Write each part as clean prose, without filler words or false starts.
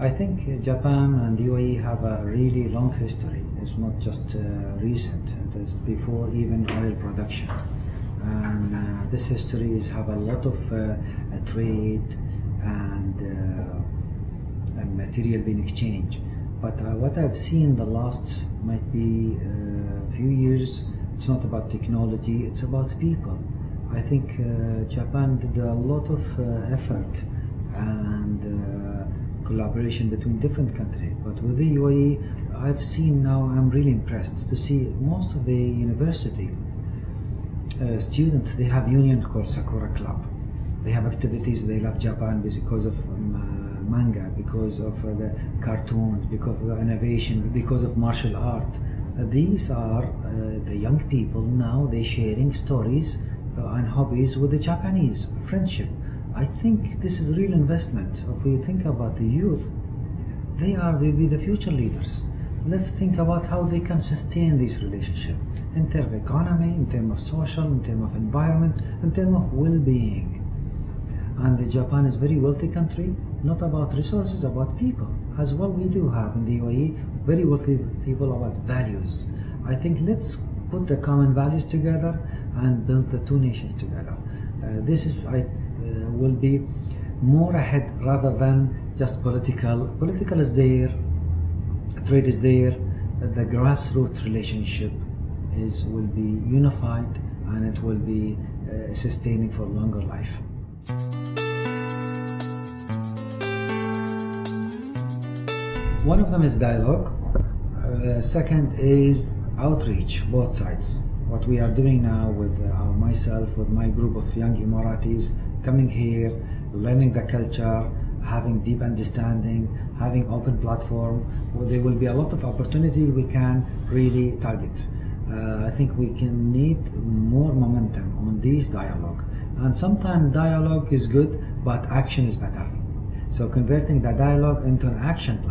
I think Japan and UAE have a really long history. It's not just recent. It is before even oil production. And this history is have a lot of trade and material being exchanged. But what I've seen the last might be a few years, it's not about technology, it's about people. I think Japan did a lot of effort and collaboration between different countries. But with the UAE, I've seen now, I'm really impressed to see most of the university students, they have union called Sakura Club. They have activities, they love Japan because of manga, because of the cartoons, because of the innovation, because of martial art. These are the young people now, they're sharing stories and hobbies with the Japanese, friendship. I think this is real investment. If we think about the youth, they will be the future leaders. Let's think about how they can sustain this relationship in terms of economy, in terms of social, in terms of environment, in terms of well-being. And Japan is a very wealthy country, not about resources, about people. As well, we do have in the UAE very wealthy people about values. I think let's put the common values together and build the two nations together. This is, will be more ahead rather than just political. Political is there, trade is there, the grassroots relationship will be unified and it will be sustaining for longer life. One of them is dialogue. Second is outreach, both sides. What we are doing now with myself, with my group of young Emiratis, coming here, learning the culture, having deep understanding, having open platform, where there will be a lot of opportunity we can really target. I think we can need more momentum on this dialogue. And sometimes dialogue is good, but action is better. So converting the dialogue into an action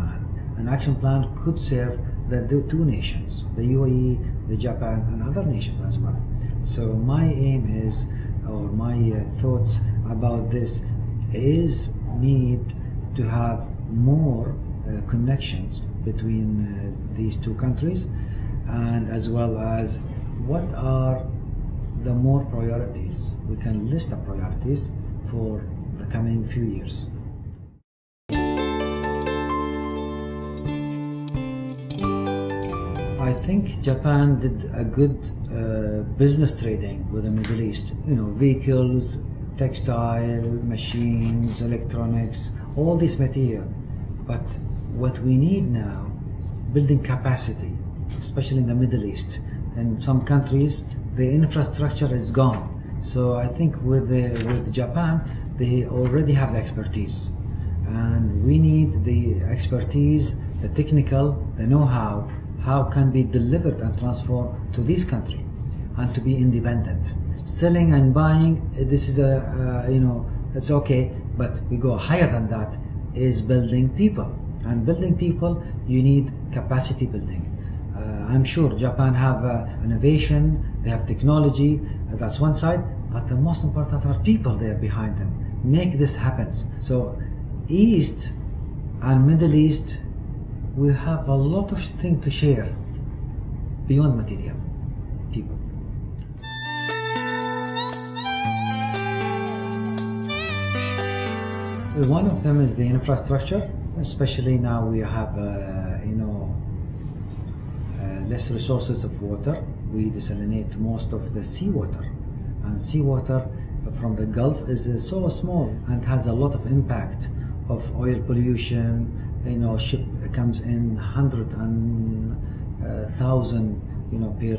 plan could serve the two nations, the UAE, the Japan, and other nations as well. So my aim is, or my thoughts about this is need to have more connections between these two countries, and as well as what are the more priorities. We can list the priorities for the coming few years. I think Japan did a good business trading with the Middle East. You know, vehicles, textile, machines, electronics, all this material. But what we need now, building capacity, especially in the Middle East. In some countries, the infrastructure is gone. So I think with Japan, they already have the expertise. And we need the expertise, the technical, the know-how, how can be delivered and transformed to this country and to be independent. Selling and buying, this is it's okay, but we go higher than that, is building people. And building people, you need capacity building. I'm sure Japan have innovation, they have technology, that's one side, but the most important are people there behind them. Make this happen. So East and Middle East, we have a lot of things to share beyond material, people. One of them is the infrastructure, especially now we have less resources of water. We desalinate most of the seawater, and seawater from the Gulf is so small and has a lot of impact of oil pollution. Ship comes in 100,000 per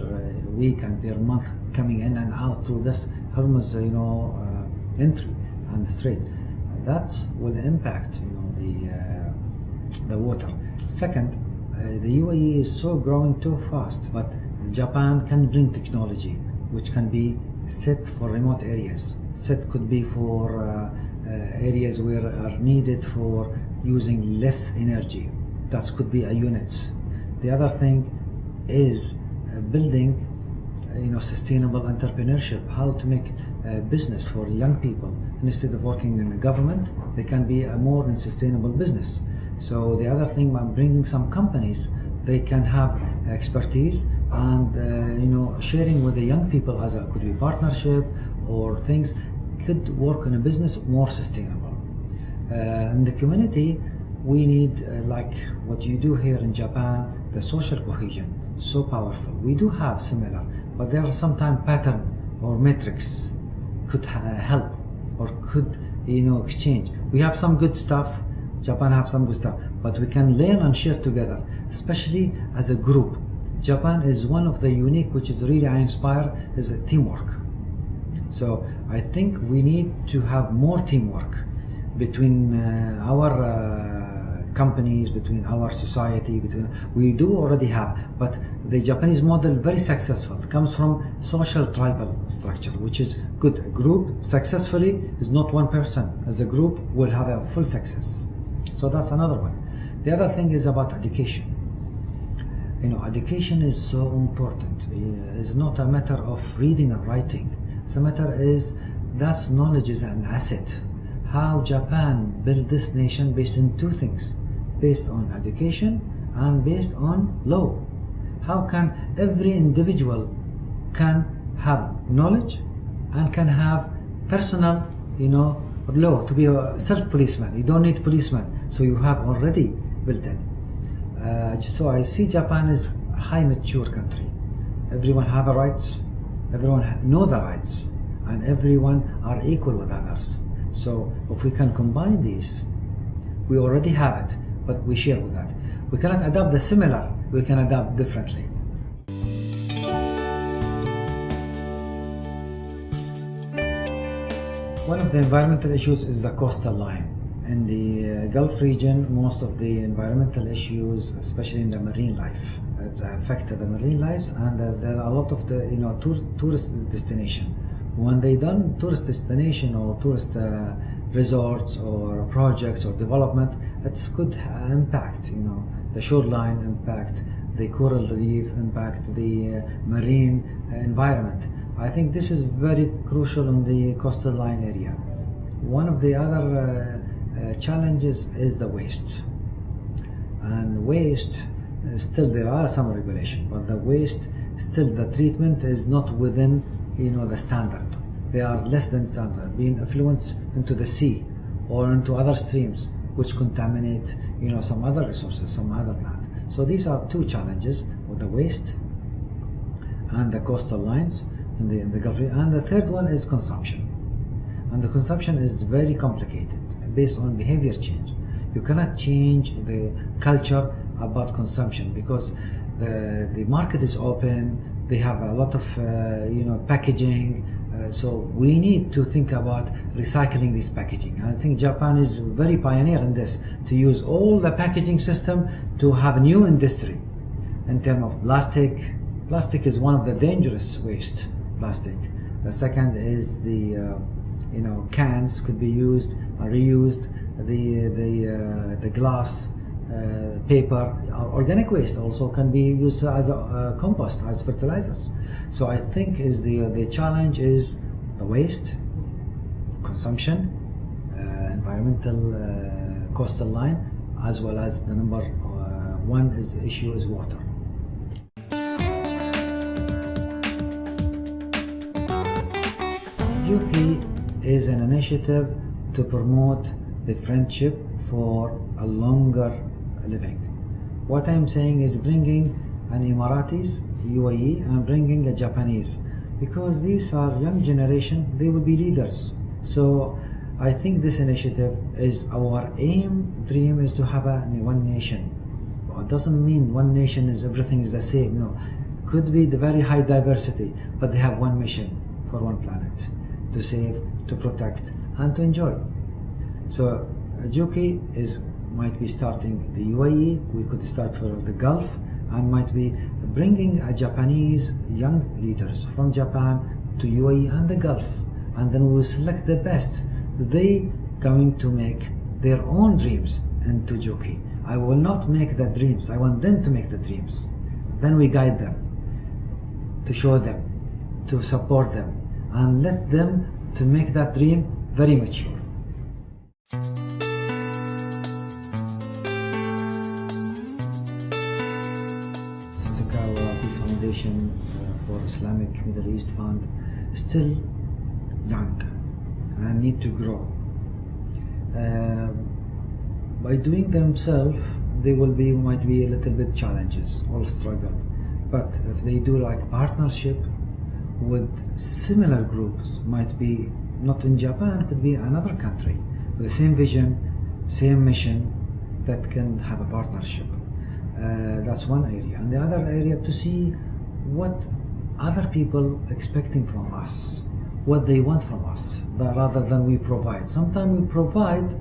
week and per month coming in and out through this Hormuz entry and the strait. That will impact the water. Second, the UAE is so growing too fast, but Japan can bring technology which can be set for remote areas. Set could be for areas where are needed for using less energy. That could be a unit. The other thing is building sustainable entrepreneurship, how to make business for young people. Instead of working in the government, they can be a more in sustainable business. So the other thing, I'm bringing some companies, they can have expertise and sharing with the young people as a could be partnership or things could work in a business more sustainable. In the community, we need like what you do here in Japan, the social cohesion, so powerful. We do have similar, but there are sometimes pattern or metrics could help or could exchange. We have some good stuff, Japan have some good stuff, but we can learn and share together, especially as a group. Japan is one of the unique, which is really I inspire, is teamwork. So I think we need to have more teamwork between our companies, between our society, we do already have, but the Japanese model very successful, comes from social tribal structure, which is good. A group successfully is not one person, as a group will have a full success. So that's another one. The other thing is about education. Education is so important. It's not a matter of reading and writing. It's a matter is that knowledge is an asset. How Japan built this nation based on two things, based on education and based on law. How can every individual can have knowledge and can have personal, law to be a self-policeman. You don't need policeman, so you have already built in. So I see Japan is a high mature country. Everyone have a rights, everyone know the rights, and everyone are equal with others. So if we can combine these, we already have it, but we share with that. We cannot adapt the similar, we can adapt differently. One of the environmental issues is the coastal line. In the Gulf region, most of the environmental issues, especially in the marine life, it affected the marine lives, and there are a lot of the tourist destination. When they done tourist destination or tourist resorts or projects or development, it's could impact, the shoreline impact, the coral reef impact, the marine environment. I think this is very crucial in the coastal line area. One of the other challenges is the waste. And waste, still there are some regulation, but the waste, still the treatment is not within the standard. They are less than standard, being influenced into the sea or into other streams, which contaminate some other resources, some other land. So these are two challenges with the waste and the coastal lines in the Gulf. And the third one is consumption. And the consumption is very complicated, based on behavior change. You cannot change the culture about consumption because the market is open. They have a lot of packaging, so we need to think about recycling this packaging. I think Japan is very pioneer in this, to use all the packaging system to have a new industry. In terms of plastic, plastic is one of the dangerous waste. Plastic. The second is the cans could be used or reused. The glass, paper, organic waste also can be used as a compost, as fertilizers. So I think is the challenge is the waste, consumption, environmental coastal line, as well as the number one issue is water. Juki is an initiative to promote the friendship for a longer living. What I'm saying is bringing an Emiratis, UAE, and bringing a Japanese, because these are young generation, they will be leaders. So I think this initiative is our dream is to have one nation. It doesn't mean one nation is everything is the same, no. It could be the very high diversity, but they have one mission for one planet, to save, to protect, and to enjoy. So Juki might be starting the UAE, we could start for the Gulf, and might be bringing a Japanese young leaders from Japan to UAE and the Gulf, and then we will select the best. They going to make their own dreams into Juki. I will not make the dreams, I want them to make the dreams. Then we guide them, to show them, to support them, and let them to make that dream very mature. Sasakawa Peace Foundation for Islamic Middle East Fund is still young and need to grow. By doing themselves, they might be a little bit challenges or struggle. But if they do like partnership with similar groups, might be not in Japan, could be another country with the same vision, same mission, that can have a partnership. That's one area. And the other area, to see what other people expecting from us, what they want from us, rather than we provide. Sometimes we provide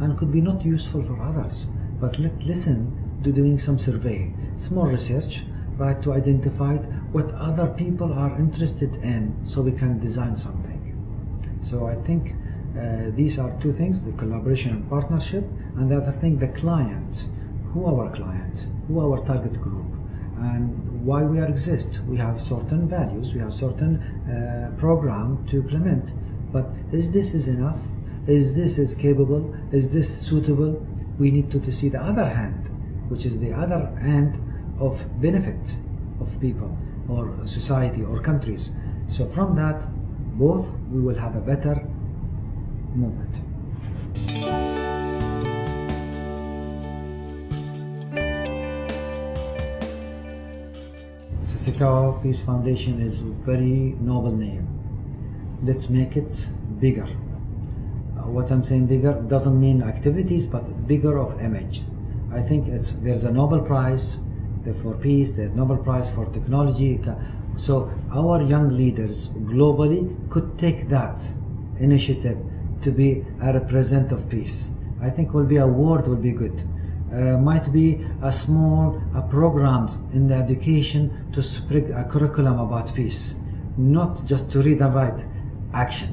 and could be not useful for others, but listen to doing some survey, small research, right, to identify what other people are interested in, so we can design something. So I think these are two things: the collaboration and partnership, and the other thing, the client. Who our client? Who our target group? And why we exist? We have certain values, we have certain program to implement. But is this enough? Is this capable? Is this suitable? We need to see the other hand, which is the other end of benefit of people or society or countries. So from that, both we will have a better movement. Sasakawa Peace Foundation is a very noble name. Let's make it bigger. What I'm saying bigger doesn't mean activities, but bigger of image. I think there's a Nobel Prize for peace, there's a Nobel Prize for technology. So our young leaders globally could take that initiative to be a representative of peace. I think will be a word will be good. Might be a small programs in the education to spread a curriculum about peace, not just to read and write. Action.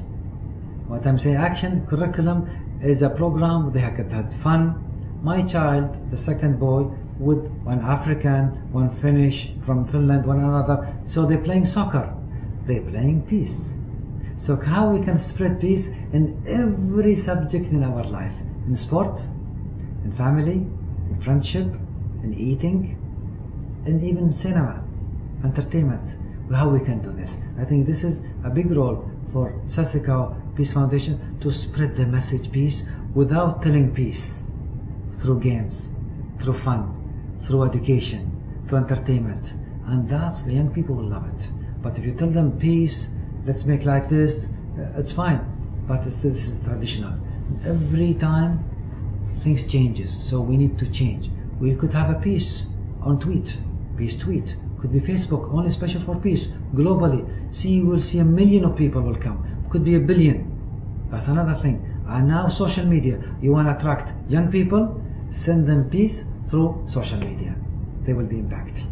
What I'm saying, action curriculum is a program they had fun. My child, the second boy, with one African, one Finnish from Finland, one another. So they're playing soccer, they're playing peace. So how we can spread peace in every subject in our life, in sport, in family, in friendship, in eating, and even cinema, entertainment. How we can do this? I think this is a big role for Sasakawa Peace Foundation to spread the message peace without telling peace, through games, through fun, through education, through entertainment, and that's the young people will love it. But if you tell them peace, let's make like this, it's fine, but this is traditional. Every time things changes, so we need to change. We could have a peace on tweet, peace tweet. Could be Facebook, only special for peace, globally. You will see 1 million of people will come. Could be 1 billion. That's another thing. And now social media. You want to attract young people, send them peace through social media. They will be impacted.